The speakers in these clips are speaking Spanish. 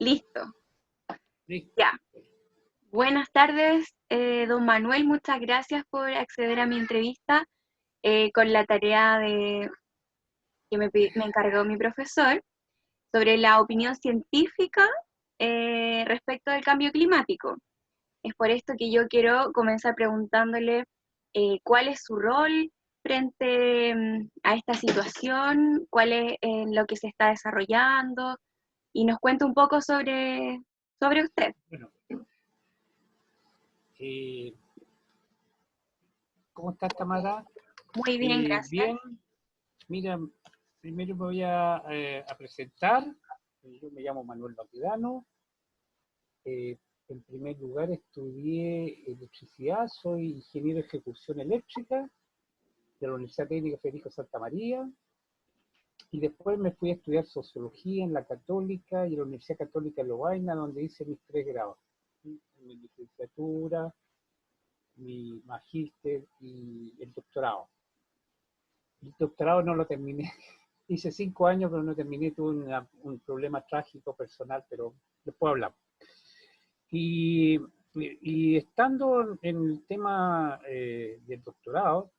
Listo. Listo. Ya. Buenas tardes, don Manuel. Muchas gracias por acceder a mi entrevista con la tarea que me encargó mi profesor sobre la opinión científica respecto del cambio climático. Es por esto que yo quiero comenzar preguntándole cuál es su rol frente a esta situación, cuál es lo que se está desarrollando, y nos cuenta un poco sobre usted. Bueno, eh, ¿cómo estás, Tamara? Muy bien, gracias. Bien, mira, primero me voy a presentar. Yo me llamo Manuel Baquedano. En primer lugar, estudié electricidad, soy ingeniero de ejecución eléctrica de la Universidad Técnica Federico Santa María. Y después me fui a estudiar sociología en la Católica y en la Universidad Católica de Lovaina, donde hice mis 3 grados. Mi licenciatura, mi magíster y el doctorado. El doctorado no lo terminé. Hice 5 años, pero no terminé. Tuve un problema trágico personal, pero después hablamos. Y estando en el tema del doctorado,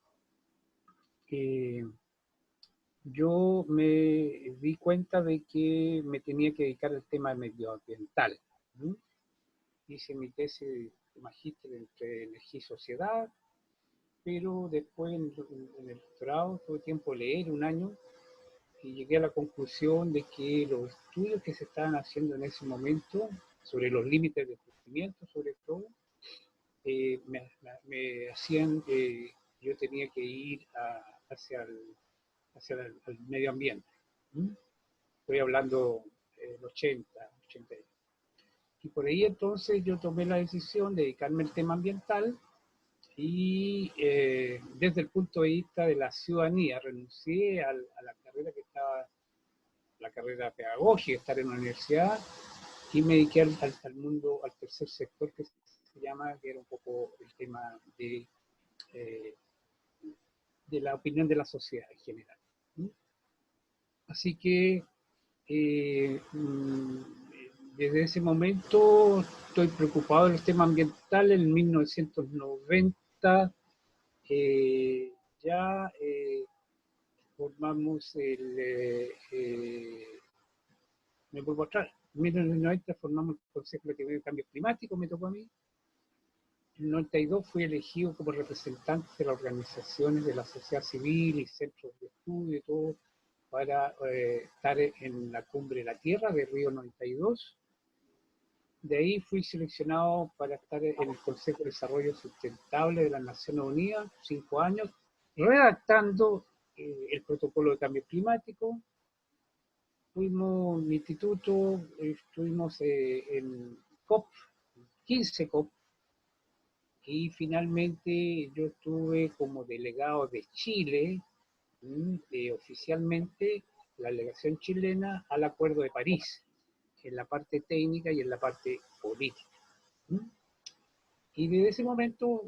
yo me di cuenta de que me tenía que dedicar al tema medioambiental. ¿Mm? Hice mi tesis de magíster entre energía y sociedad, pero después en el doctorado tuve tiempo de leer 1 año y llegué a la conclusión de que los estudios que se estaban haciendo en ese momento sobre los límites de crecimiento, sobre todo, me hacían, yo tenía que ir hacia el medio ambiente. ¿Mm? Estoy hablando del 80. Y por ahí entonces yo tomé la decisión de dedicarme al tema ambiental y desde el punto de vista de la ciudadanía renuncié a la carrera que estaba, la carrera pedagógica, estar en una universidad, y me dediqué al mundo, al tercer sector que se llama, que era un poco el tema eh, de la opinión de la sociedad en general. ¿Sí? Así que eh, desde ese momento estoy preocupado de los temas ambientales. En 1990 ya formamos me vuelvo atrás, en 1990 formamos el Consejo de Cambio Climático, me tocó a mí. En 92 fui elegido como representante de las organizaciones de la sociedad civil y centros de estudio y todo para estar en la Cumbre de la Tierra de Río 92. De ahí fui seleccionado para estar en el Consejo de Desarrollo Sustentable de las Naciones Unidas, 5 años, redactando el protocolo de cambio climático. Fuimos mi instituto, estuvimos en COP, 15 COP, y finalmente yo estuve como delegado de Chile, oficialmente la delegación chilena al Acuerdo de París, en la parte técnica y en la parte política. Y desde ese momento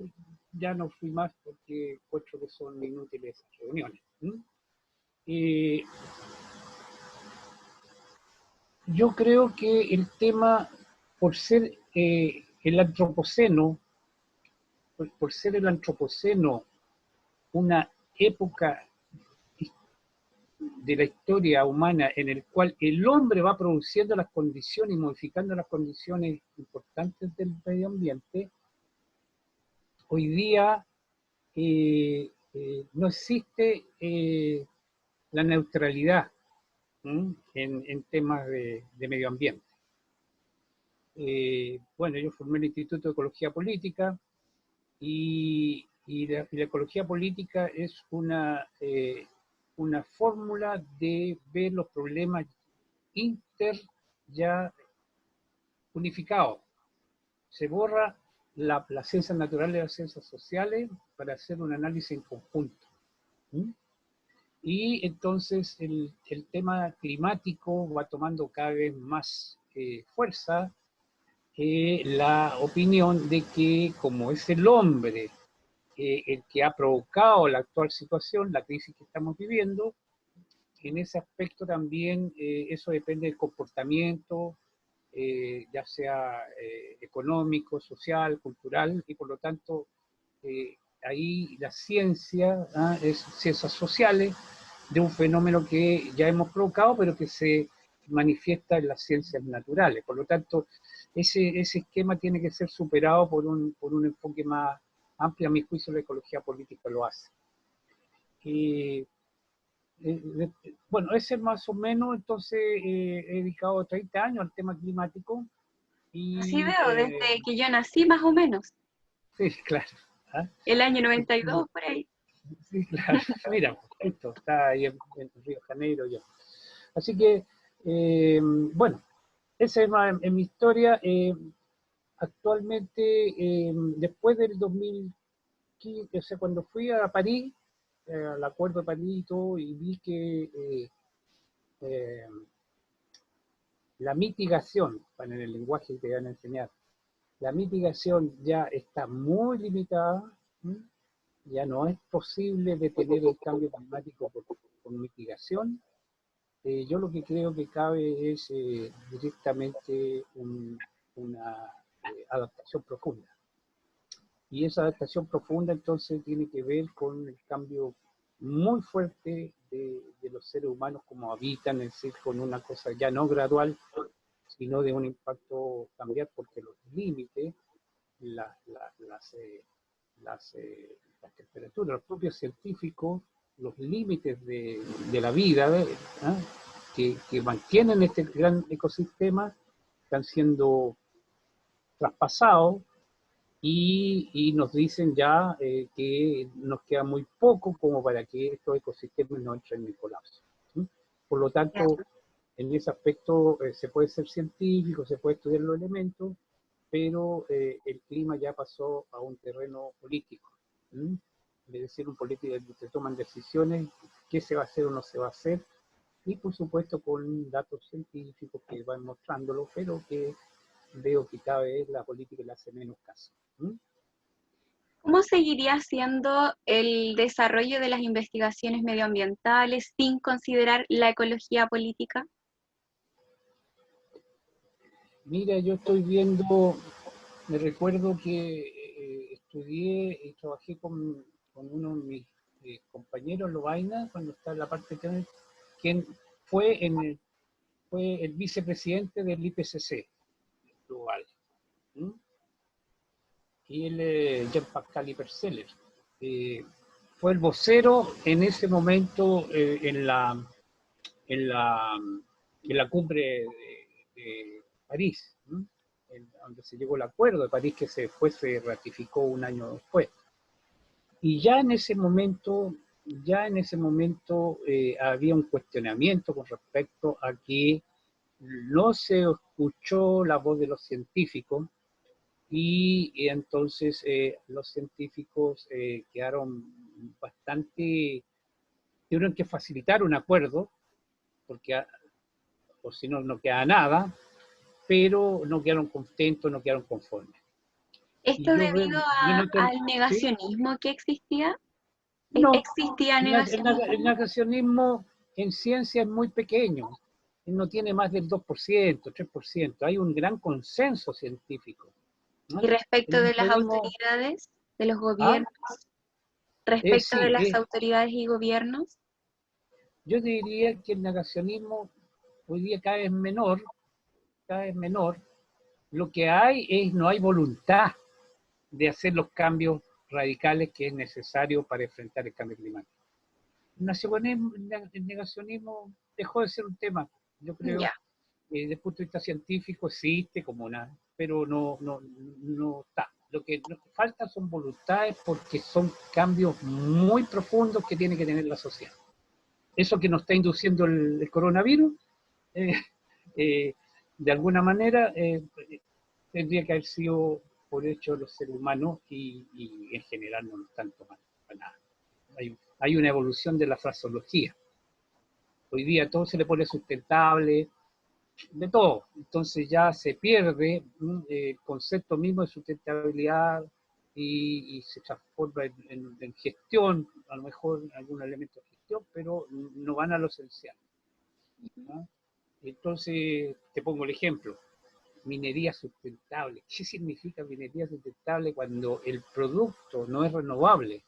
ya no fui más porque encuentro que son inútiles reuniones. Yo creo que el tema, por ser el antropoceno, por ser el antropoceno una época de la historia humana en el cual el hombre va produciendo las condiciones y modificando las condiciones importantes del medio ambiente, hoy día no existe la neutralidad en temas de medio ambiente. Bueno, yo formé el Instituto de Ecología Política y la ecología política es una fórmula de ver los problemas inter ya unificados. Se borra las ciencias naturales y las ciencias sociales para hacer un análisis en conjunto. Y entonces el tema climático va tomando cada vez más fuerza, la opinión de que como es el hombre el que ha provocado la actual situación, la crisis que estamos viviendo, en ese aspecto también eso depende del comportamiento ya sea económico, social, cultural, y por lo tanto ahí la ciencia es ciencias sociales de un fenómeno que ya hemos provocado, pero que se manifiesta en las ciencias naturales. Por lo tanto, ese esquema tiene que ser superado por un enfoque más amplio. A mi juicio, la ecología política lo hace. Bueno, ese más o menos, entonces he dedicado 30 años al tema climático Así y veo, desde que yo nací más o menos, sí, claro. ¿Ah? el año 92 por ahí. Sí, claro. Mira, justo, está ahí en Río de Janeiro yo. Así que, bueno, esa es más en mi historia. Actualmente, después del 2015, o sea, cuando fui a París, al Acuerdo de París y todo, y vi que eh, la mitigación, para en el lenguaje que te van a enseñar, la mitigación ya está muy limitada, ¿sí? Ya no es posible detener el cambio climático con mitigación. Yo lo que creo que cabe es directamente una adaptación profunda. Y esa adaptación profunda entonces tiene que ver con el cambio muy fuerte de los seres humanos como habitan, es decir, con una cosa ya no gradual, sino de un impacto cambiar, porque los límites, la, la, las, las temperaturas, los propios científicos, los límites de la vida que mantienen este gran ecosistema están siendo traspasados y nos dicen ya que nos queda muy poco como para que estos ecosistemas no entren en colapso. ¿Sí? Por lo tanto, en ese aspecto se puede ser científico, se puede estudiar los elementos, pero el clima ya pasó a un terreno político. ¿Sí? Es decir, un político donde se toman decisiones, qué se va a hacer o no se va a hacer, y por supuesto con datos científicos que van mostrándolo, pero que veo que cada vez la política le hace menos caso. ¿Sí? ¿Cómo seguiría siendo el desarrollo de las investigaciones medioambientales sin considerar la ecología política? Mira, yo estoy viendo, me recuerdo que estudié y trabajé con uno de mis compañeros, Lobaina, cuando estaba en la parte de quien fue, fue el vicepresidente del IPCC global. ¿Mm? Y él, Jean-Pascal Yperseller, eh, fue el vocero en ese momento en la, en la cumbre de París, ¿no? Donde se llegó el acuerdo de París que se ratificó un año después. Y ya en ese momento había un cuestionamiento con respecto a que no se escuchó la voz de los científicos y entonces los científicos quedaron bastante, tuvieron que facilitar un acuerdo, porque o si no, no queda nada, pero no quedaron contentos, no quedaron conformes. ¿Esto Y debido yo no al ¿sí? negacionismo que existía? No, ¿Existía el negacionismo? negacionismo en ciencia es muy pequeño, no tiene más del 2%, 3%, hay un gran consenso científico, Y ¿no? El respecto de las negacionismo, autoridades, de los ah, gobiernos, respecto de sí, las autoridades y gobiernos, yo diría que el negacionismo hoy día cada vez menor, lo que hay es, no hay voluntad de hacer los cambios radicales que es necesario para enfrentar el cambio climático. El negacionismo dejó de ser un tema, yo creo, ya. desde el punto de vista científico existe como una, pero no está. Lo que falta son voluntades porque son cambios muy profundos que tiene que tener la sociedad. Eso que nos está induciendo el coronavirus, eh, eh, de alguna manera, tendría que haber sido por hecho los seres humanos y en general no lo están tomando para nada. Hay una evolución de la fraseología. Hoy día todo se le pone sustentable, de todo. Entonces ya se pierde el concepto mismo de sustentabilidad y se transforma en gestión, a lo mejor algún elemento de gestión, pero no van a lo esencial. ¿No? Entonces, te pongo el ejemplo. minería sustentable. ¿Qué significa minería sustentable cuando el producto no es renovable?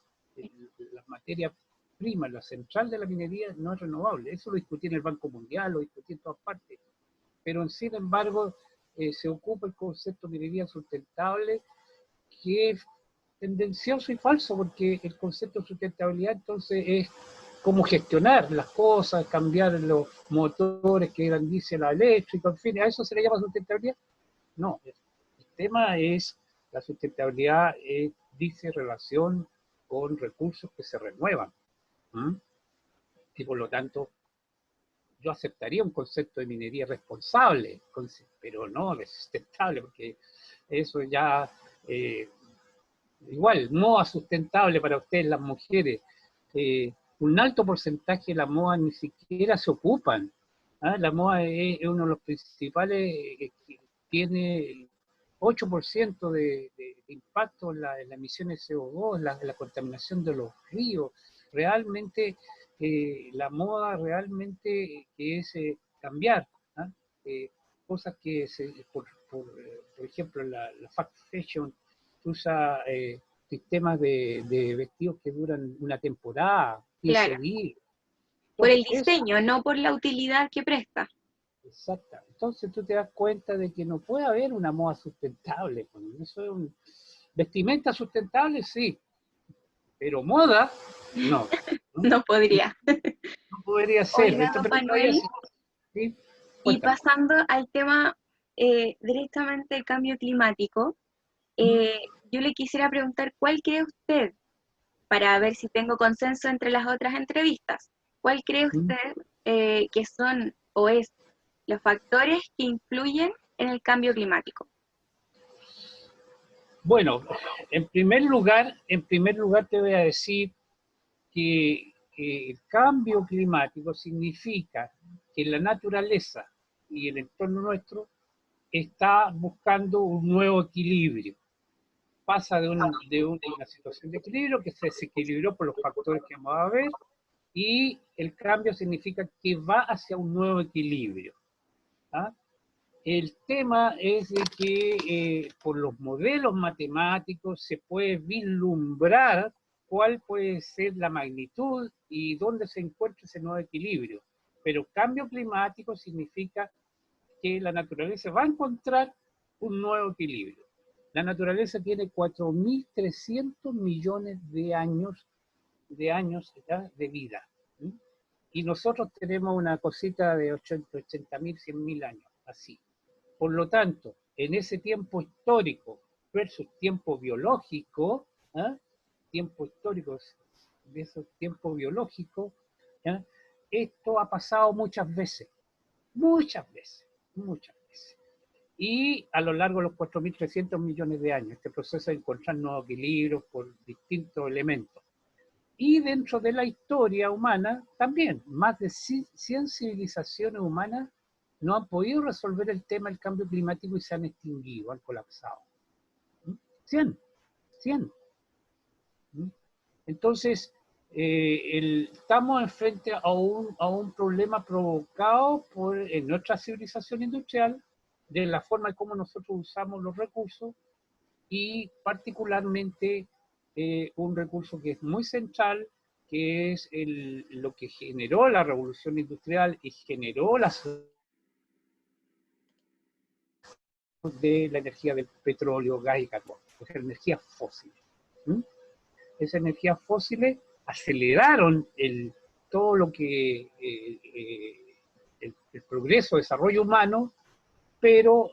La materia prima, la central de la minería no es renovable. Eso lo discutí en el Banco Mundial, lo discutí en todas partes. Pero sin embargo, se ocupa el concepto de minería sustentable, que es tendencioso y falso, porque el concepto de sustentabilidad entonces es cómo gestionar las cosas, cambiar los motores que eran diésel a eléctrico, en fin, ¿a eso se le llama sustentabilidad? No, el tema es, la sustentabilidad dice relación con recursos que se renuevan. ¿Mm? Y por lo tanto, yo aceptaría un concepto de minería responsable, pero no de sustentable, porque eso ya, igual, moda sustentable para ustedes, las mujeres, un alto porcentaje de la moda ni siquiera se ocupan. ¿Ah? La moda es uno de los principales, que tiene 8% de impacto en la emisión de CO2, la contaminación de los ríos. Realmente, la moda realmente es cambiar. ¿Ah? Cosas que, por ejemplo, la fast fashion usa sistemas de vestidos que duran una temporada, 15 Claro, días. por Entonces, el diseño, no por la utilidad que presta. exacto. Entonces tú te das cuenta de que no puede haber una moda sustentable. Eso es vestimenta sustentable, sí, pero moda, no. No, No podría. no podría ser, Oiga, don pero todavía Manuel, sí. ¿Sí? y Cuéntame. pasando al tema directamente del cambio climático, ¿Mm? yo le quisiera preguntar, ¿cuál cree usted, para ver si tengo consenso entre las otras entrevistas, cuál cree ¿Mm? usted que son o es los factores que influyen en el cambio climático? Bueno, en primer lugar te voy a decir que el cambio climático significa que la naturaleza y el entorno nuestro está buscando un nuevo equilibrio. Pasa de una situación de equilibrio que se desequilibró por los factores que vamos a ver, y el cambio significa que va hacia un nuevo equilibrio. ¿Ah? El tema es de que por los modelos matemáticos se puede vislumbrar cuál puede ser la magnitud y dónde se encuentra ese nuevo equilibrio. Pero cambio climático significa que la naturaleza va a encontrar un nuevo equilibrio. La naturaleza tiene 4.300 millones de vida. ¿Sí? Y nosotros tenemos una cosita de 80.000, 100.000 años, así. Por lo tanto, en ese tiempo histórico versus tiempo biológico, ¿eh? Tiempo histórico de esos tiempos biológicos, ¿eh? Esto ha pasado muchas veces, muchas veces, muchas veces. Y a lo largo de los 4.300 millones de años, este proceso de encontrar nuevos equilibrios por distintos elementos. Y dentro de la historia humana, también, más de 100 civilizaciones humanas no han podido resolver el tema del cambio climático y se han extinguido, han colapsado. 100, 100. Entonces, estamos enfrente a un problema provocado en nuestra civilización industrial, de la forma en cómo nosotros usamos los recursos, y particularmente un recurso que es muy central, que es lo que generó la revolución industrial y generó la de la energía del petróleo, gas y carbón, o sea, energías fósiles. ¿Mm? Esas energías fósiles aceleraron todo lo que el progreso, desarrollo humano, pero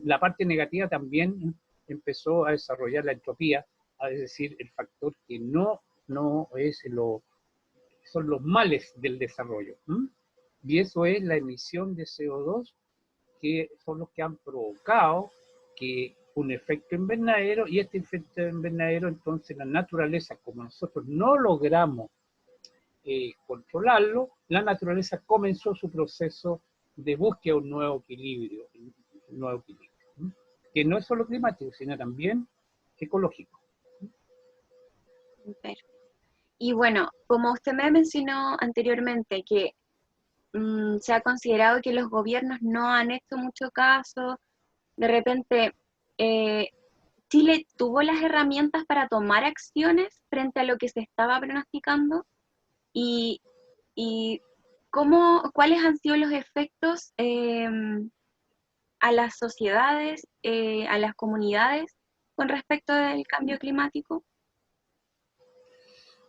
la parte negativa también empezó a desarrollar la entropía, es decir, el factor que no es son los males del desarrollo. ¿Mm? Y eso es la emisión de CO2, que son los que han provocado que un efecto invernadero, y este efecto invernadero, entonces la naturaleza, como nosotros no logramos controlarlo, la naturaleza comenzó su proceso de búsqueda de un nuevo equilibrio, ¿no? Que no es solo climático, sino también ecológico. Y bueno, como usted me mencionó anteriormente, que se ha considerado que los gobiernos no han hecho mucho caso de repente, Chile tuvo las herramientas para tomar acciones frente a lo que se estaba pronosticando y, y cuáles han sido los efectos a las sociedades, a las comunidades con respecto del cambio climático.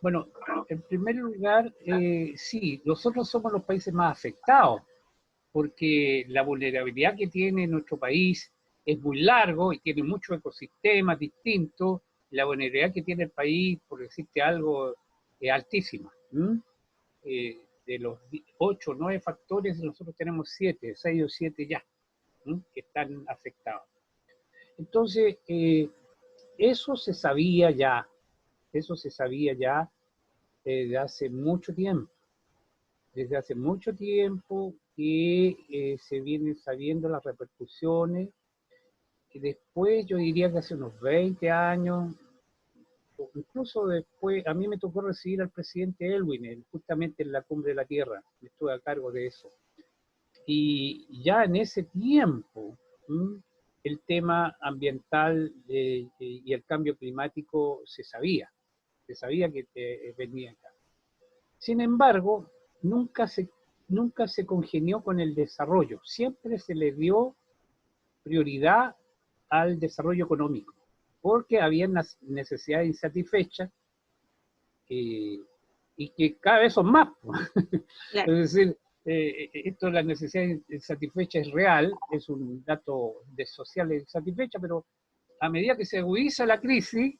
Bueno, en primer lugar, sí, nosotros somos los países más afectados, porque la vulnerabilidad que tiene nuestro país es muy largo y tiene muchos ecosistemas distintos. La vulnerabilidad que tiene el país, por decirte algo, es altísima. De los 8 o 9 factores, nosotros tenemos 7, 6 o 7 ya, que están afectados. Entonces, eso se sabía ya, desde hace mucho tiempo. Desde hace mucho tiempo que se vienen sabiendo las repercusiones, y después yo diría que hace unos 20 años, o incluso después, a mí me tocó recibir al presidente Elwin, justamente en la Cumbre de la Tierra, estuve a cargo de eso. Y ya en ese tiempo, el tema ambiental y el cambio climático se sabía que venía acá. Sin embargo, nunca se congenió con el desarrollo, siempre se le dio prioridad al desarrollo económico, porque había necesidades insatisfechas y que cada vez son más. Claro. Es decir, esto de la necesidad insatisfecha es real, es un dato de social insatisfecha, pero a medida que se agudiza la crisis,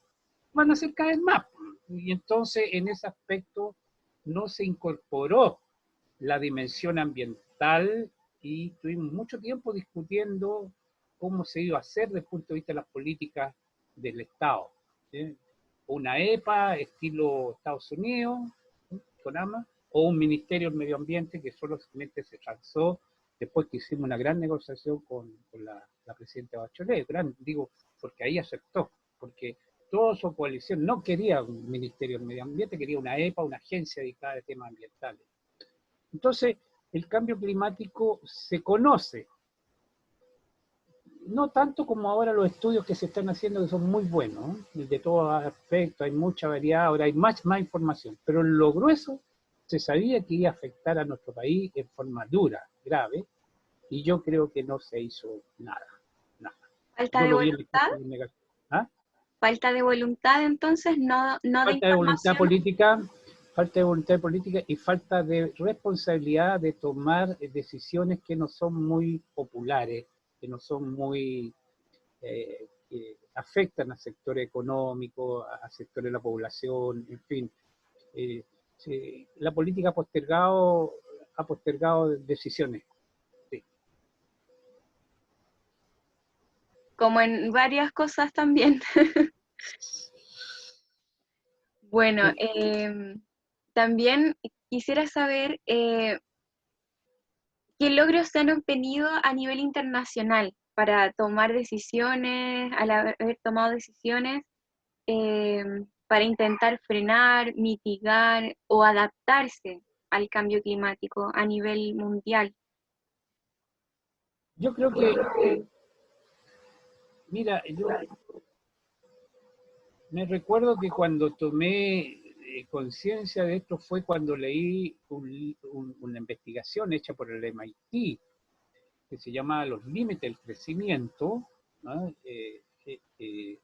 van a ser cada vez más. Y entonces, en ese aspecto, no se incorporó la dimensión ambiental y tuvimos mucho tiempo discutiendo cómo se iba a hacer desde el punto de vista de las políticas del Estado. ¿Sí? Una EPA estilo Estados Unidos, ¿sí? Con AMA, o un Ministerio del Medio Ambiente que solamente se lanzó después que hicimos una gran negociación con la presidenta Bachelet, digo, porque ahí aceptó, porque toda su coalición no quería un Ministerio del Medio Ambiente, quería una EPA, una agencia dedicada a temas ambientales. Entonces, el cambio climático se conoce, no tanto como ahora los estudios que se están haciendo, que son muy buenos, ¿eh? De todos aspectos, hay mucha variedad, ahora hay más información, pero en lo grueso se sabía que iba a afectar a nuestro país en forma dura, grave, y yo creo que no se hizo nada, nada. Falta Yo de lo vi en voluntad, el negativo. ¿Ah? falta de voluntad entonces, no de Falta de voluntad información. política, falta de voluntad política y falta de responsabilidad de tomar decisiones que no son muy populares, que no son muy, que afectan al sector económico, a sectores de la población, en fin. La política ha postergado decisiones. Sí. Como en varias cosas también. Bueno, Sí. también quisiera saber qué logros se han obtenido a nivel internacional para tomar decisiones, al haber tomado decisiones eh, para intentar frenar, mitigar o adaptarse al cambio climático a nivel mundial. Yo creo que, mira, yo me recuerdo que cuando tomé conciencia de esto fue cuando leí una investigación hecha por el MIT que se llama Los límites del crecimiento, ¿no? Que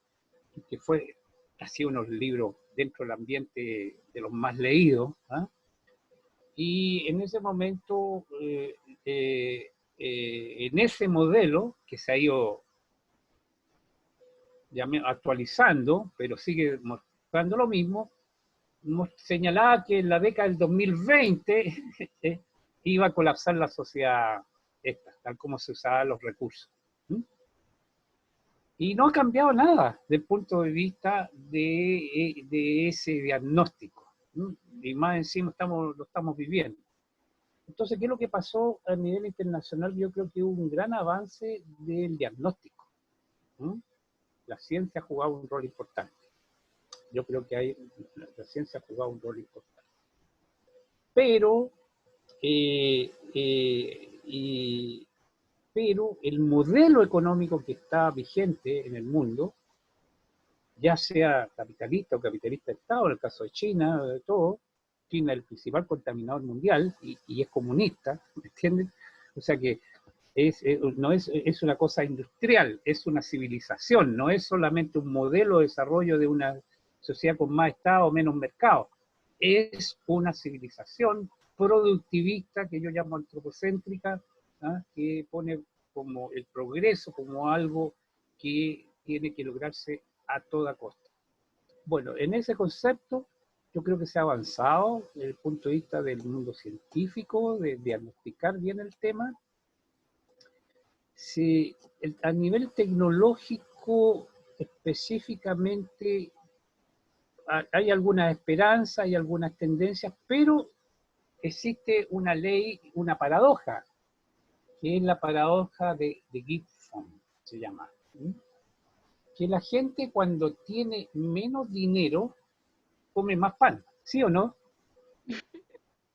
fue así unos libros dentro del ambiente de los más leídos. ¿No? Y en ese momento, en ese modelo que se ha ido actualizando, pero sigue mostrando lo mismo, señalaba que en la década del 2020 iba a colapsar la sociedad esta, tal como se usaban los recursos. Y no ha cambiado nada desde el punto de vista de ese diagnóstico. Y más encima lo estamos viviendo. Entonces, ¿qué es lo que pasó a nivel internacional? Yo creo que hubo un gran avance del diagnóstico. La ciencia ha jugado un rol importante. Yo creo que la ciencia ha jugado un rol importante. Pero, pero el modelo económico que está vigente en el mundo, ya sea capitalista o capitalista de Estado, en el caso de China, de todo, China es el principal contaminador mundial y es comunista, ¿me entienden? O sea que no es una cosa industrial, es una civilización, no es solamente un modelo de desarrollo de una sociedad con más Estado o menos mercado, es una civilización productivista que yo llamo antropocéntrica, ¿ah? Que pone como el progreso como algo que tiene que lograrse a toda costa. Bueno, en ese concepto yo creo que se ha avanzado desde el punto de vista del mundo científico, de diagnosticar bien el tema. Si, a nivel tecnológico específicamente hay algunas esperanzas, hay algunas tendencias, pero existe una ley, una paradoja, que es la paradoja de Gibson, se llama. ¿Sí? Que la gente cuando tiene menos dinero come más pan, ¿sí o no?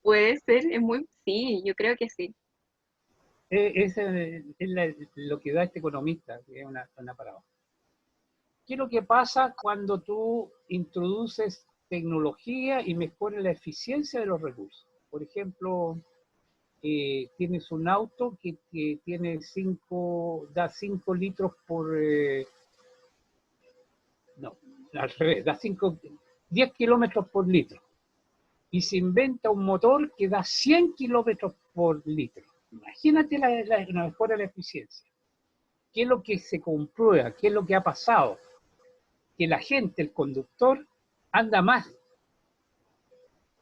Puede ser, es muy, sí, yo creo que sí. Lo que da este economista, que es una paradoja. ¿Qué es lo que pasa cuando tú introduces tecnología y mejoras la eficiencia de los recursos? Por ejemplo, tienes un auto que tiene da 5 litros por, no, al revés, da 10 kilómetros por litro. Y se inventa un motor que da 100 kilómetros por litro. Imagínate la mejora de la eficiencia. ¿Qué es lo que se comprueba? ¿Qué es lo que ha pasado? Que la gente, el conductor, anda más.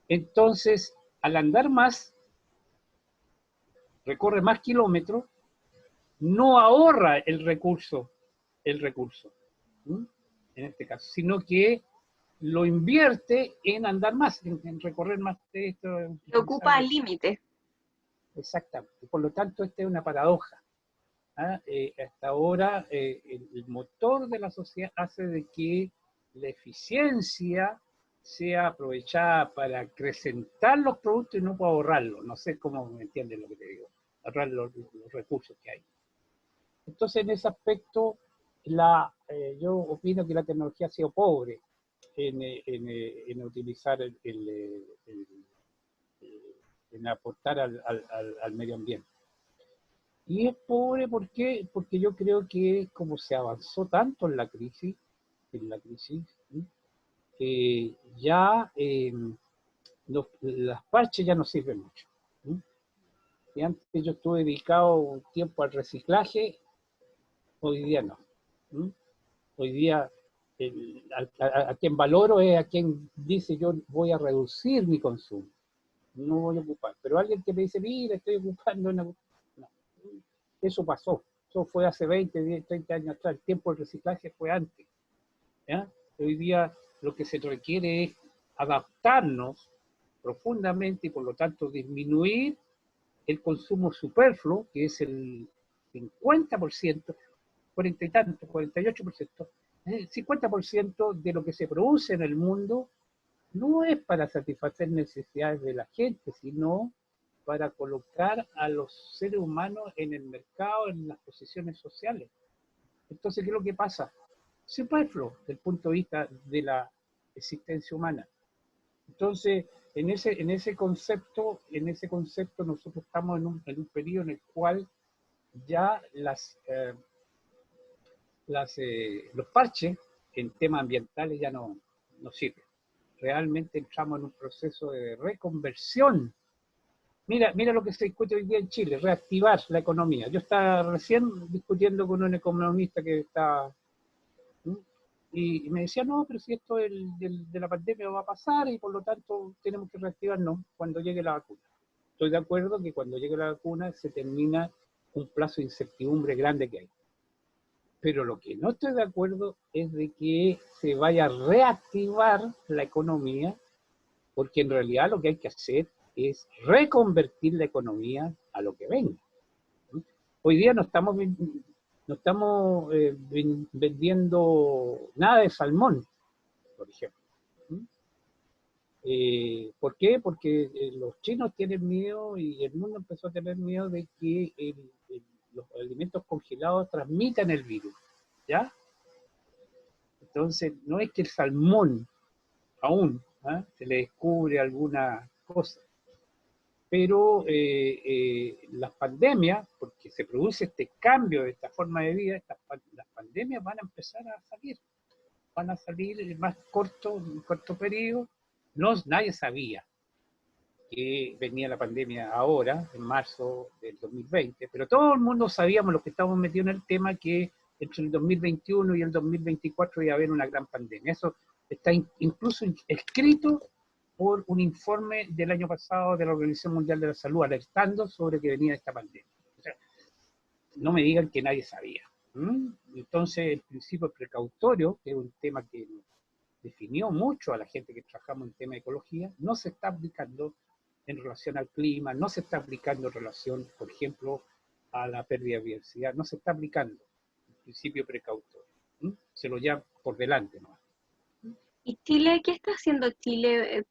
Entonces, al andar más, recorre más kilómetros, no ahorra el recurso, ¿sí? En este caso, sino que lo invierte en andar más, en recorrer más texto. Lo ocupa al límite. Exactamente. Por lo tanto, esta es una paradoja. ¿Ah? Hasta ahora, el motor de la sociedad hace de que la eficiencia sea aprovechada para acrecentar los productos y no para ahorrarlos. No sé cómo me entienden lo que te digo. Ahorrar los recursos que hay. Entonces, en ese aspecto, yo opino que la tecnología ha sido pobre en utilizar en aportar al medio ambiente. Y es pobre porque yo creo que como se avanzó tanto en la crisis, ¿sí? Ya las parches ya no sirven mucho. ¿Sí? Y antes yo estuve dedicado un tiempo al reciclaje, hoy día no. ¿Sí? Hoy día a quien valoro es a quien dice yo voy a reducir mi consumo, no voy a ocupar. Pero alguien que me dice, mira, estoy ocupando una... No. Eso pasó. Eso fue hace 20, 10, 30 años atrás. El tiempo del reciclaje fue antes. ¿Ya? Hoy día lo que se requiere es adaptarnos profundamente y por lo tanto disminuir el consumo superfluo, que es el 50%, 40 y tanto, 48%, el 50% de lo que se produce en el mundo no es para satisfacer necesidades de la gente, sino para colocar a los seres humanos en el mercado, en las posiciones sociales. Entonces, ¿qué es lo que pasa? Superfluo desde el punto de vista de la existencia humana. Entonces, en ese concepto nosotros estamos en un periodo en el cual ya los parches en temas ambientales ya no sirven. Realmente entramos en un proceso de reconversión. Mira lo que se discute hoy día en Chile, reactivar la economía. Yo estaba recién discutiendo con un economista que está... ¿sí? Y me decía, no, pero si esto de la pandemia va a pasar y por lo tanto tenemos que reactivarnos cuando llegue la vacuna. Estoy de acuerdo que cuando llegue la vacuna se termina un plazo de incertidumbre grande que hay. Pero lo que no estoy de acuerdo es de que se vaya a reactivar la economía, porque en realidad lo que hay que hacer es reconvertir la economía a lo que venga. Hoy día no estamos vendiendo nada de salmón, por ejemplo. ¿Por qué? Porque los chinos tienen miedo y el mundo empezó a tener miedo de que los alimentos congelados transmitan el virus, ¿ya? Entonces, no es que el salmón aún se le descubre alguna cosa, pero las pandemias, porque se produce este cambio de esta forma de vida, las pandemias van a empezar a salir, van a salir en más corto periodo. Nadie sabía que venía la pandemia ahora, en marzo del 2020, pero todo el mundo sabíamos, los que estábamos metidos en el tema, que entre el 2021 y el 2024 iba a haber una gran pandemia. Eso está incluso escrito por un informe del año pasado de la Organización Mundial de la Salud, alertando sobre que venía esta pandemia. O sea, no me digan que nadie sabía. Entonces, el principio precautorio, que es un tema que definió mucho a la gente que trabajamos en tema de ecología, no se está aplicando en relación al clima, no se está aplicando en relación, por ejemplo, a la pérdida de biodiversidad, no se está aplicando el principio precautorio. Se lo lleva por delante, ¿no? ¿Y Chile, qué está haciendo Chile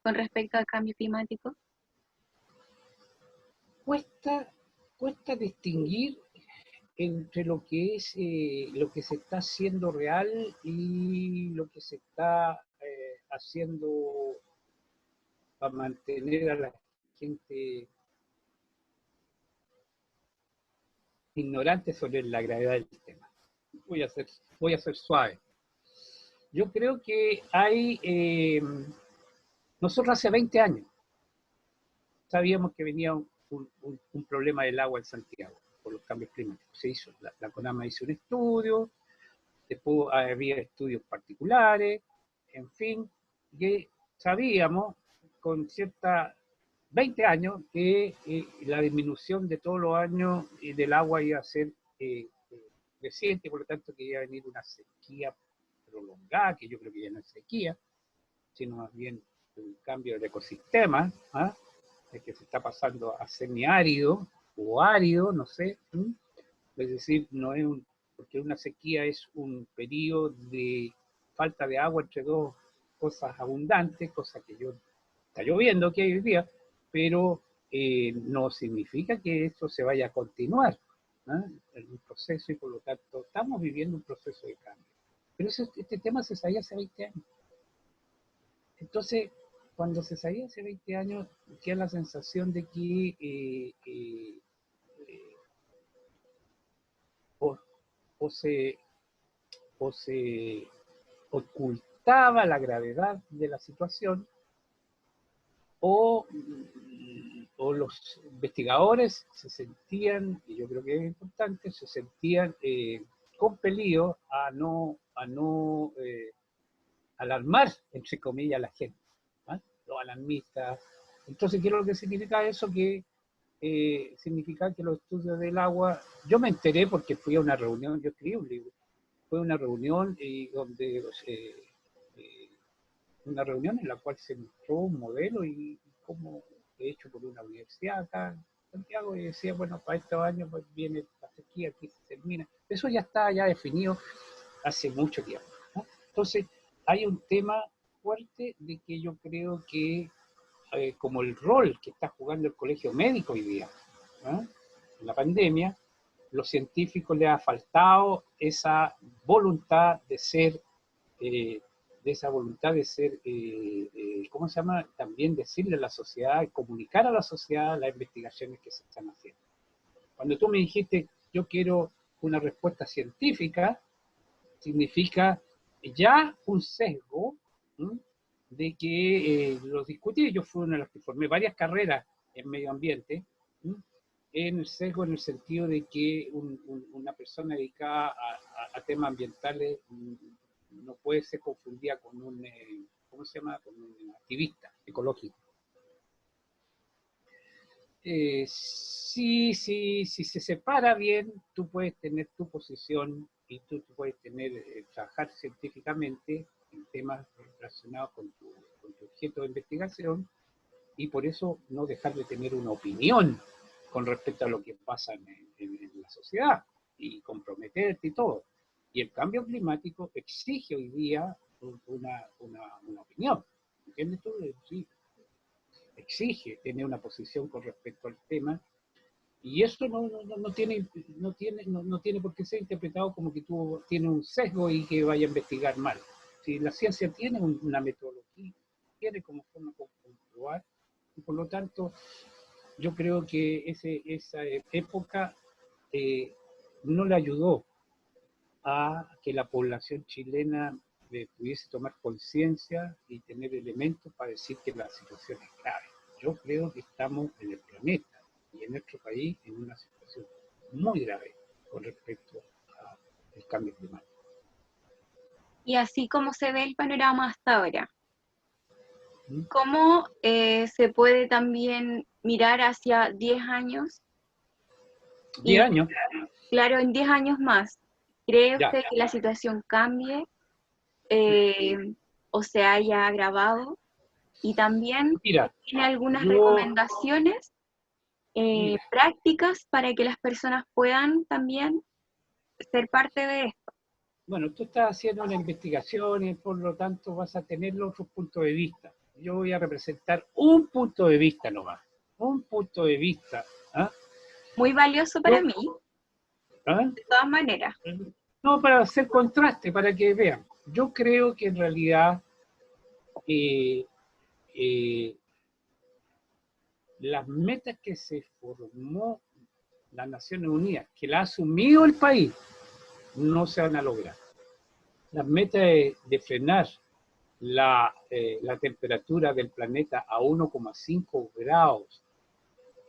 con respecto al cambio climático? Cuesta distinguir entre lo que es lo que se está haciendo real y lo que se está haciendo para mantener a la gente ignorante sobre la gravedad del tema. Voy a ser suave. Yo creo que nosotros hace 20 años sabíamos que venía un problema del agua en Santiago por los cambios climáticos. Se hizo, la CONAMA hizo un estudio, después había estudios particulares, en fin, que sabíamos con cierta 20 años que la disminución de todos los años del agua iba a ser creciente, por lo tanto que iba a venir una sequía prolongada, que yo creo que ya no es sequía, sino más bien un cambio del ecosistema, que se está pasando a semiárido o árido, no sé, es decir, no es porque una sequía es un periodo de falta de agua entre dos cosas abundantes, cosa que está lloviendo que hay hoy día, pero no significa que esto se vaya a continuar, en un proceso, y por lo tanto estamos viviendo un proceso de cambio. Pero este tema se sabía hace 20 años. Entonces, cuando se sabía hace 20 años, queda la sensación de que o se ocultaba la gravedad de la situación, o los investigadores se sentían, y yo creo que es importante, se sentían compelidos a no alarmar, entre comillas, a la gente, los alarmistas. Entonces, ¿qué es lo que significa eso? Que significa que los estudios del agua, yo me enteré porque fui a una reunión, yo escribí un libro, fue una reunión donde una reunión en la cual se mostró un modelo y como hecho por una universidad acá en Santiago, y decía, bueno, para estos años pues, viene la sequía, aquí se termina. Eso ya está ya definido hace mucho tiempo, ¿no? Entonces, hay un tema fuerte de que yo creo que como el rol que está jugando el colegio médico hoy día, en la pandemia, los científicos les ha faltado esa voluntad de ser ¿cómo se llama? También decirle a la sociedad, comunicar a la sociedad las investigaciones que se están haciendo. Cuando tú me dijiste, yo quiero una respuesta científica, significa ya un sesgo, ¿sí? De que lo discutí. Yo fui una de las que formé varias carreras en medio ambiente, ¿sí? En el sesgo en el sentido de que una persona dedicada a temas ambientales no puede ser confundida con ¿cómo se llama? Con un activista ecológico. Sí, si se separa bien, tú puedes tener tu posición y tú puedes trabajar científicamente en temas relacionados con tu objeto de investigación, y por eso no dejar de tener una opinión con respecto a lo que pasa en la sociedad y comprometerte y todo. Y el cambio climático exige hoy día una opinión. ¿Entiendes tú? Sí, exige tener una posición con respecto al tema, Y eso no tiene por qué ser interpretado como que tiene un sesgo y que vaya a investigar mal. Si la ciencia tiene una metodología, tiene como forma de comprobar, y por lo tanto yo creo que esa época no le ayudó a que la población chilena pudiese tomar conciencia y tener elementos para decir que la situación es grave. Yo creo que estamos en el planeta y en nuestro país en una situación muy grave con respecto al cambio climático. Y así como se ve el panorama hasta ahora, ¿Mm? ¿cómo se puede también mirar hacia 10 años? 10 Y años, claro, en 10 años más, ¿cree ya. usted que la situación cambie eh, o se haya agravado? Y también Mira, tiene algunas yo, recomendaciones mira, prácticas para que las personas puedan también ser parte de esto. bueno, tú estás haciendo una investigación y por lo tanto vas a tener otros puntos de vista. Yo voy a representar un punto de vista nomás, un punto de vista. ¿Ah? Muy valioso para Yo, mí, ¿ah? de todas maneras. No, para hacer contraste, para que vean. Yo creo que en realidad eh, eh, las metas que se formó las Naciones Unidas, que la ha asumido el país, no se van a lograr. Las metas de frenar la temperatura del planeta a 1,5 grados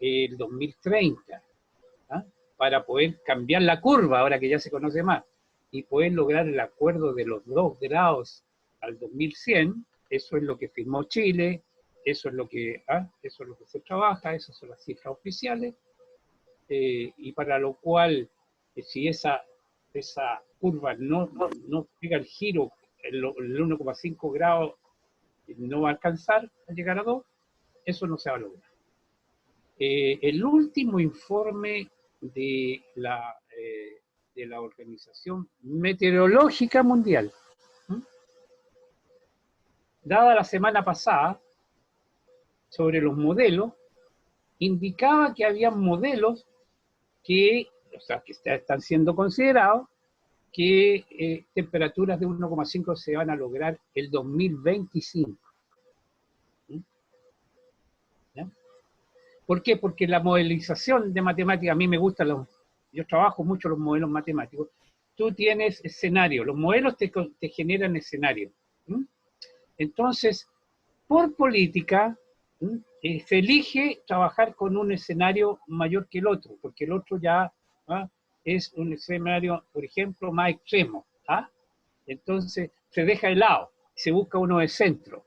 el 2030, ¿ah? Para poder cambiar la curva, ahora que ya se conoce más, y poder lograr el acuerdo de los 2 grados al 2100, eso es lo que firmó Chile, eso es lo que se trabaja, esas son las cifras oficiales, y para lo cual, si esa curva no pega el giro, el 1,5 grados no va a alcanzar a llegar a 2, eso no se va a lograr. El último informe de la Organización Meteorológica Mundial, ¿m? Dada la semana pasada, sobre los modelos, indicaba que había modelos que, o sea, que están siendo considerados, que temperaturas de 1,5 se van a lograr el 2025. ¿Ya? ¿Por qué? Porque la modelización de matemáticas, a mí me gusta, yo trabajo mucho los modelos matemáticos, tú tienes escenarios, los modelos te generan escenarios. Entonces, por política, se elige trabajar con un escenario mayor que el otro, porque el otro ya es un escenario, por ejemplo, más extremo. Entonces, se deja de lado, se busca uno de centro.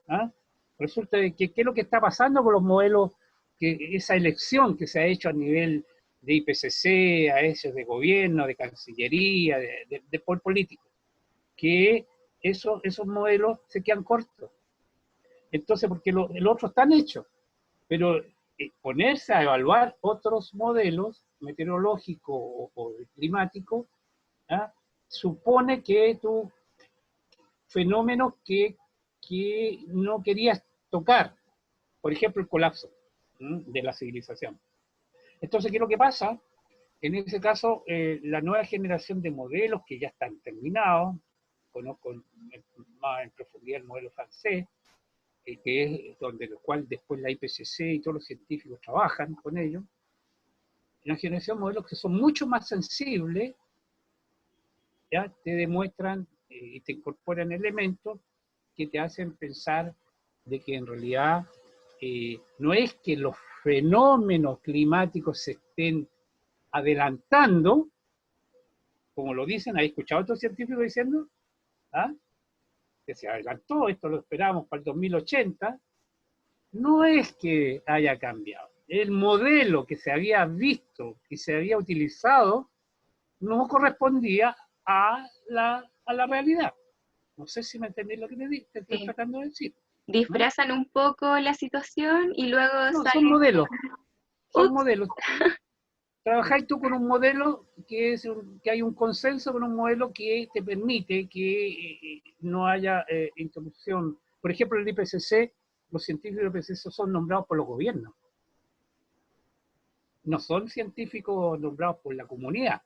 Resulta que, ¿qué es lo que está pasando con los modelos? Que esa elección que se ha hecho a nivel de IPCC, a esos de gobierno, de cancillería, de poder político, que esos modelos se quedan cortos. Entonces, porque los otros están hechos, pero ponerse a evaluar otros modelos meteorológicos o climáticos, supone que tú fenómenos que no querías tocar, por ejemplo, el colapso de la civilización. Entonces, ¿qué es lo que pasa? En ese caso, la nueva generación de modelos que ya están terminados, conozco más en profundidad el modelo francés, que es donde lo cual después la IPCC y todos los científicos trabajan con ellos, una generación de modelos que son mucho más sensibles, ya te demuestran y te incorporan elementos que te hacen pensar de que en realidad no es que los fenómenos climáticos se estén adelantando, como lo dicen, ¿has escuchado a otros científicos diciendo? ¿Ah? Que se adelantó, esto lo esperábamos para el 2080, no es que haya cambiado. El modelo que se había visto y se había utilizado no correspondía a la realidad. No sé si me entendéis lo que te estoy Sí. tratando de decir. ¿No? Disfrazan un poco la situación y luego No, son salen, modelos. Son ups, modelos. Trabajáis tú con un modelo que hay un consenso con un modelo que te permite que no haya interrupción. Por ejemplo, el IPCC, los científicos del IPCC son nombrados por los gobiernos. no son científicos nombrados por la comunidad,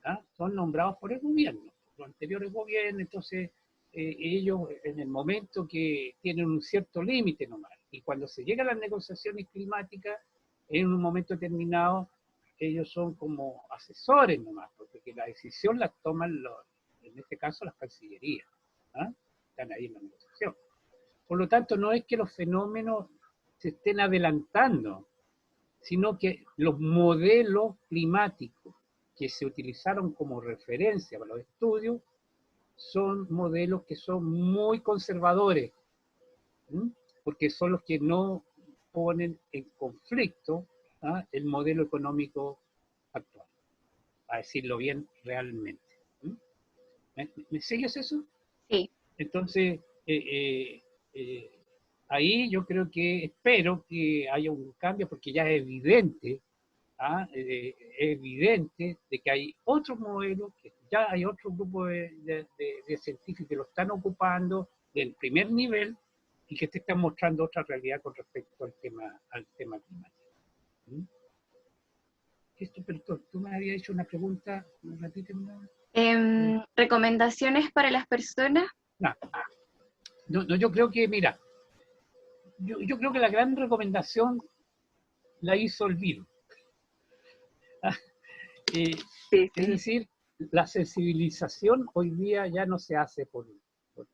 ¿ah? Son nombrados por el gobierno, los anteriores gobiernos. Entonces ellos en el momento que tienen un cierto límite nomás, y cuando se llega a las negociaciones climáticas, en un momento determinado, ellos son como asesores nomás, porque la decisión la toman, en este caso, las cancillerías, ¿ah? Están ahí en la negociación. Por lo tanto, no es que los fenómenos se estén adelantando, sino que los modelos climáticos que se utilizaron como referencia para los estudios son modelos que son muy conservadores, ¿sí? Porque son los que no ponen en conflicto, ¿ah?, el modelo económico actual, a decirlo bien realmente. ¿Sí? ¿Me sigues eso? Sí. Entonces, ahí yo creo que espero que haya un cambio, porque ya es evidente, ¿ah?, es evidente de que hay otros modelos, que ya hay otro grupo de científicos que lo están ocupando del primer nivel y que te están mostrando otra realidad con respecto al tema climático. ¿Mm? Esto, pero tú me habías hecho una pregunta, ¿me repites? ¿Recomendaciones para las personas? No, yo creo que, mira, yo creo que la gran recomendación la hizo el virus. Sí, Es sí. decir, la sensibilización hoy día ya no se hace por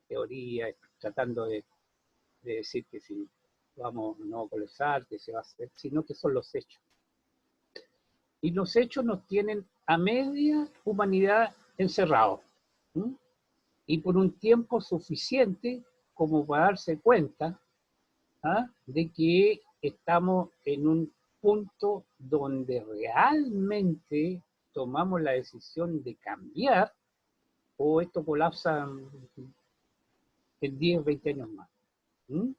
teoría, tratando de decir que si vamos no a colapsar, que se va a hacer, sino que son los hechos. Y los hechos nos tienen a media humanidad encerrados, ¿sí? Y por un tiempo suficiente como para darse cuenta, ¿ah?, de que estamos en un punto donde realmente tomamos la decisión de cambiar, o esto colapsa en 10, 20 años más. ¿Sí?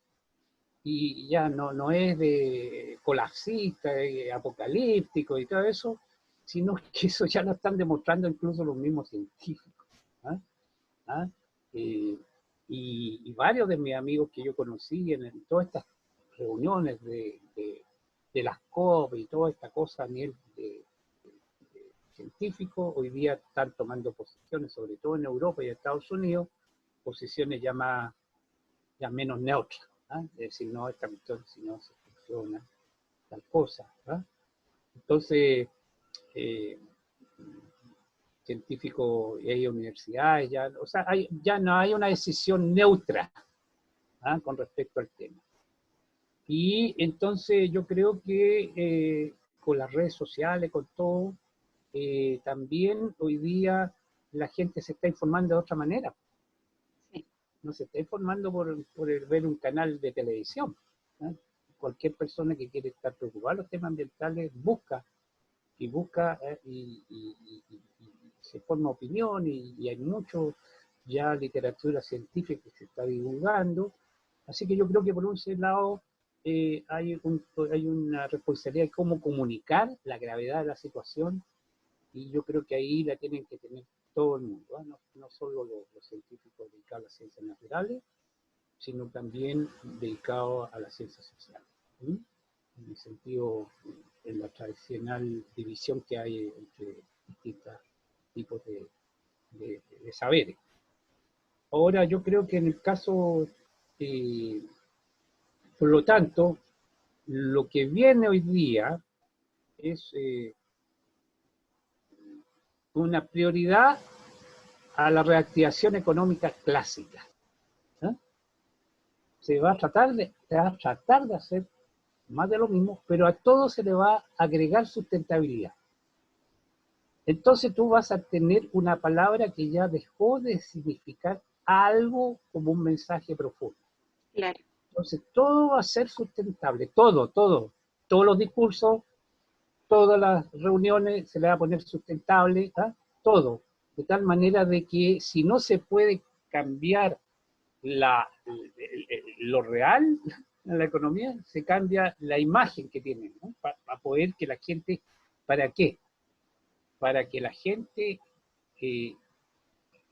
Y ya no es de colapsista, apocalíptico y todo eso, sino que eso ya lo están demostrando incluso los mismos científicos. ¿Ah? ¿Ah? Y varios de mis amigos que yo conocí en todas estas reuniones de las COP y toda esta cosa a nivel científico, hoy día están tomando posiciones, sobre todo en Europa y Estados Unidos, posiciones ya menos neutras. ¿Ah? Es decir, no, esta cuestión, si no se funciona, tal cosa. ¿Ah? Entonces, científicos y hay universidades, ya, o sea, ya no hay una decisión neutra, ¿ah?, con respecto al tema. Y entonces yo creo que con las redes sociales, con todo, también hoy día la gente se está informando de otra manera. Sí. No se está informando por ver un canal de televisión, ¿eh? Cualquier persona que quiere estar preocupada de los temas ambientales busca y se forma opinión, y hay mucho ya literatura científica que se está divulgando. Así que yo creo que por un lado hay una responsabilidad de cómo comunicar la gravedad de la situación, y yo creo que ahí la tienen que tener todo el mundo, ¿eh? No solo los científicos dedicados a las ciencias naturales, sino también dedicados a las ciencias sociales, ¿sí? En el sentido, en la tradicional división que hay entre distintos tipos de saberes. Ahora, yo creo que en el caso, por lo tanto, lo que viene hoy día es una prioridad a la reactivación económica clásica. ¿Eh? Se va a tratar de hacer más de lo mismo, pero a todo se le va a agregar sustentabilidad. Entonces tú vas a tener una palabra que ya dejó de significar algo como un mensaje profundo. Claro. Entonces todo va a ser sustentable, todos los discursos, todas las reuniones se le va a poner sustentable, ¿eh? Todo, de tal manera de que si no se puede cambiar lo real en la economía, se cambia la imagen que tienen, ¿no? Para poder que la gente, ¿para qué? Para que la gente,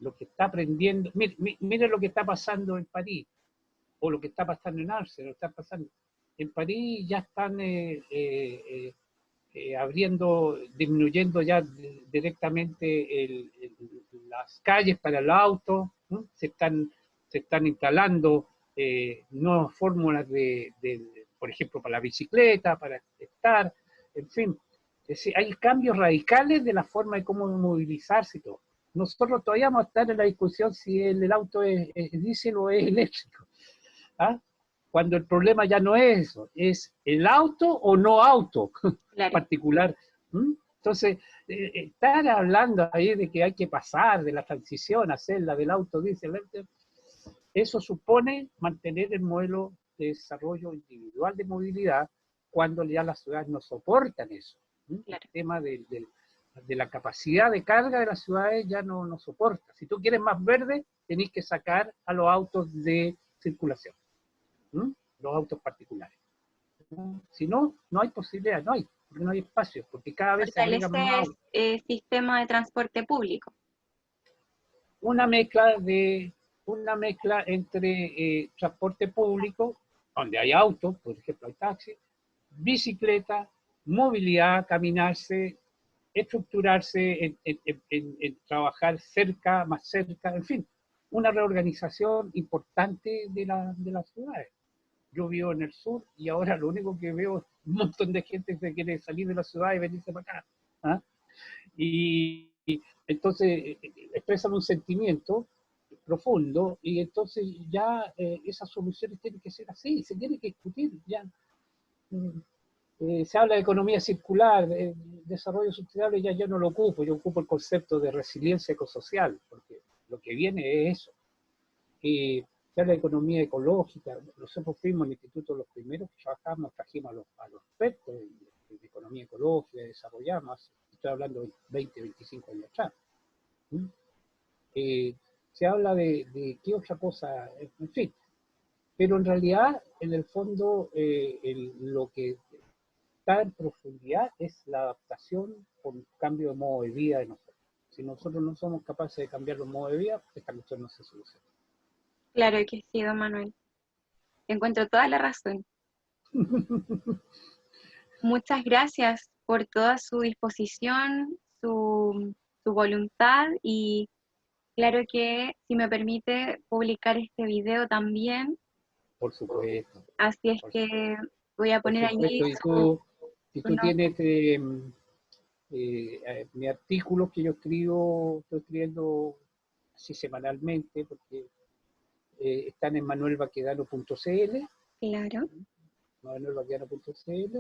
lo que está aprendiendo, mire lo que está pasando en París, o lo que está pasando en Arce, lo que está pasando en París, ya están disminuyendo ya directamente las calles para el auto, ¿no? Se están instalando nuevas fórmulas por ejemplo, para la bicicleta, para estar, en fin. Es decir, hay cambios radicales de la forma de cómo movilizarse y todo. Nosotros todavía vamos a estar en la discusión si el auto es diésel o es eléctrico. ¿Ah? Cuando el problema ya no es eso, es el auto o no auto Claro. particular. Entonces, estar hablando ahí de que hay que pasar de la transición, hacerla del auto diésel, eso supone mantener el modelo de desarrollo individual de movilidad cuando ya las ciudades no soportan eso. Claro. El tema de la capacidad de carga de las ciudades ya no soporta. Si tú quieres más verde, tenés que sacar a los autos de circulación, los autos particulares. Si no, no hay posibilidad, porque no hay espacio, porque cada vez se agregan más autos. Fortalece sistema de transporte público. Una mezcla entre transporte público, donde hay autos, por ejemplo hay taxis, bicicleta, movilidad, caminarse, estructurarse en trabajar cerca, más cerca, en fin, una reorganización importante de las ciudades. Yo vivo en el sur y ahora lo único que veo es un montón de gente que quiere salir de la ciudad y venirse para acá. ¿Ah? Y entonces expresan un sentimiento profundo y entonces ya esas soluciones tienen que ser así, se tiene que discutir ya. Se habla de economía circular, de desarrollo sustentable, ya yo no lo ocupo, yo ocupo el concepto de resiliencia ecosocial, porque lo que viene es eso. Se habla de economía ecológica, nosotros fuimos al instituto los primeros que trabajamos, trajimos a los expertos de economía ecológica, desarrollamos, estoy hablando de 20, 25 años atrás. Se habla de qué otra cosa, en fin, pero en realidad, en el fondo, lo que está en profundidad es la adaptación por un cambio de modo de vida de nosotros. Si nosotros no somos capaces de cambiar los modos de vida, esta cuestión no se soluciona. Claro que sí, don Manuel. Encuentro toda la razón. Muchas gracias por toda su disposición, su voluntad y claro que si me permite publicar este video también. Por supuesto. Así es que voy a poner allí Si su tú nombre. tienes mi artículo que yo estoy escribiendo así semanalmente, porque están en manuelbaquedano.cl, Claro. manuelbaquedano.cl,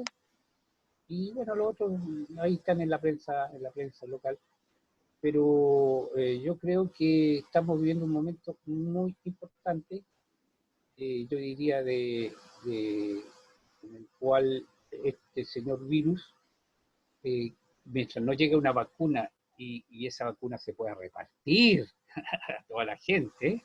y bueno, los otros ahí están en la prensa local. Pero yo creo que estamos viviendo un momento muy importante, yo diría, en el cual este señor virus, mientras no llegue una vacuna y esa vacuna se pueda repartir a toda la gente,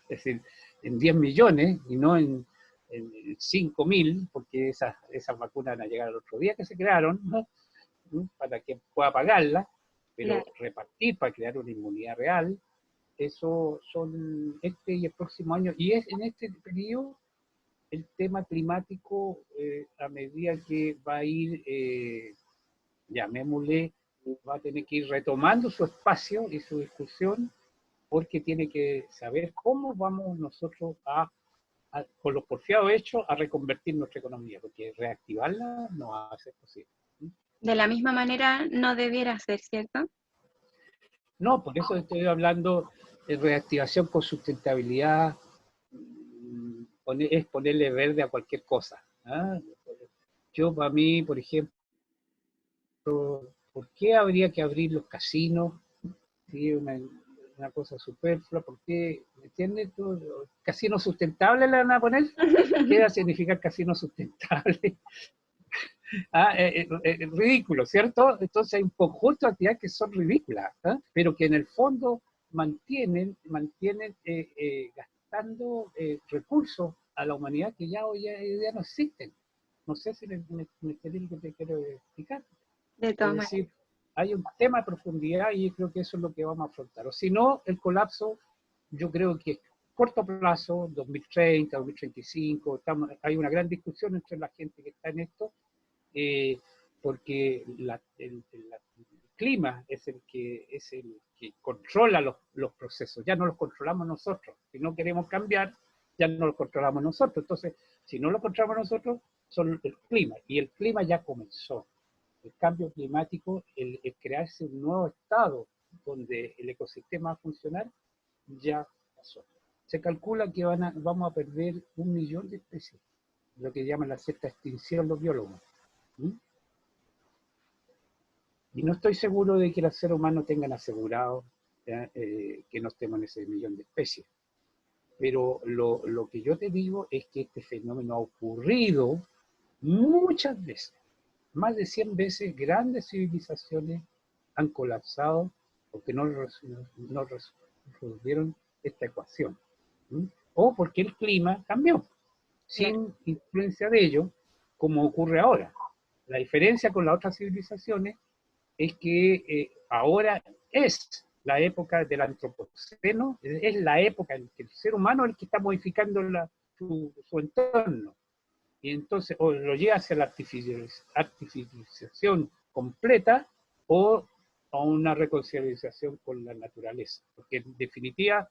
es decir, en 10 millones y no en 5.000, porque esas vacunas van a llegar al otro día que se crearon, ¿no? Para que pueda pagarlas, pero Claro. repartir para crear una inmunidad real, eso son este y el próximo año, y es en este periodo el tema climático, a medida que va a ir, llamémosle, va a tener que ir retomando su espacio y su discusión, porque tiene que saber cómo vamos nosotros con los porfiados hechos, a reconvertir nuestra economía, porque reactivarla no va a ser posible. De la misma manera no debiera ser, ¿cierto? No, por eso estoy hablando de reactivación con sustentabilidad, es ponerle verde a cualquier cosa. ¿Ah? Yo, para mí, por ejemplo, ¿por qué habría que abrir los casinos? ¿Sí? Una cosa superflua, ¿por qué? ¿Me entiendes? ¿Casino sustentable le van a poner? ¿Qué va a significar casino sustentable? Ridículo, ¿cierto? Entonces hay un conjunto de actividades que son ridículas, pero que en el fondo mantienen gastando recursos a la humanidad que ya hoy día no existen. No sé si me entendí lo que te quiero explicar. De Es todas maneras. decir, hay un tema de profundidad y creo que eso es lo que vamos a afrontar. O si no, el colapso, yo creo que es corto plazo, 2030, 2035, hay una gran discusión entre la gente que está en esto, porque el clima es el que controla los procesos, ya no los controlamos nosotros. Si no queremos cambiar, ya no los controlamos nosotros. Entonces, si no los controlamos nosotros, son el clima, y el clima ya comenzó. El cambio climático, el crearse un nuevo estado donde el ecosistema va a funcionar, ya pasó. Se calcula que vamos a perder 1 millón de especies, lo que llaman la sexta extinción los biólogos. ¿Mm? Y no estoy seguro de que los seres humanos tengan asegurado que no estemos en ese 1 millón de especies. Pero lo que yo te digo es que este fenómeno ha ocurrido muchas veces. Más de 100 veces grandes civilizaciones han colapsado porque no resolvieron esta ecuación. ¿Mm? O porque el clima cambió, sin influencia de ello, como ocurre ahora. La diferencia con las otras civilizaciones es que ahora es la época del antropoceno, es la época en que el ser humano es el que está modificando su entorno. Y entonces o lo lleva hacia la artificialización completa o a una reconciliación con la naturaleza. Porque en definitiva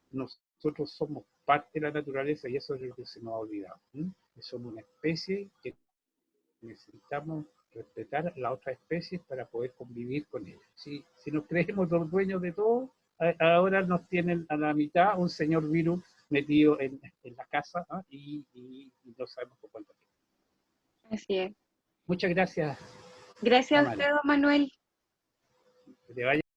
nosotros somos parte de la naturaleza y eso es lo que se nos ha olvidado. Que somos una especie que necesitamos respetar a las otras especies para poder convivir con ellas. Si nos creemos los dueños de todo, ahora nos tienen a la mitad un señor virus metido en la casa, ¿no? y no sabemos por cuánto tiempo. Así es. Muchas gracias. Gracias a Tamara. usted, don Manuel. Que te vaya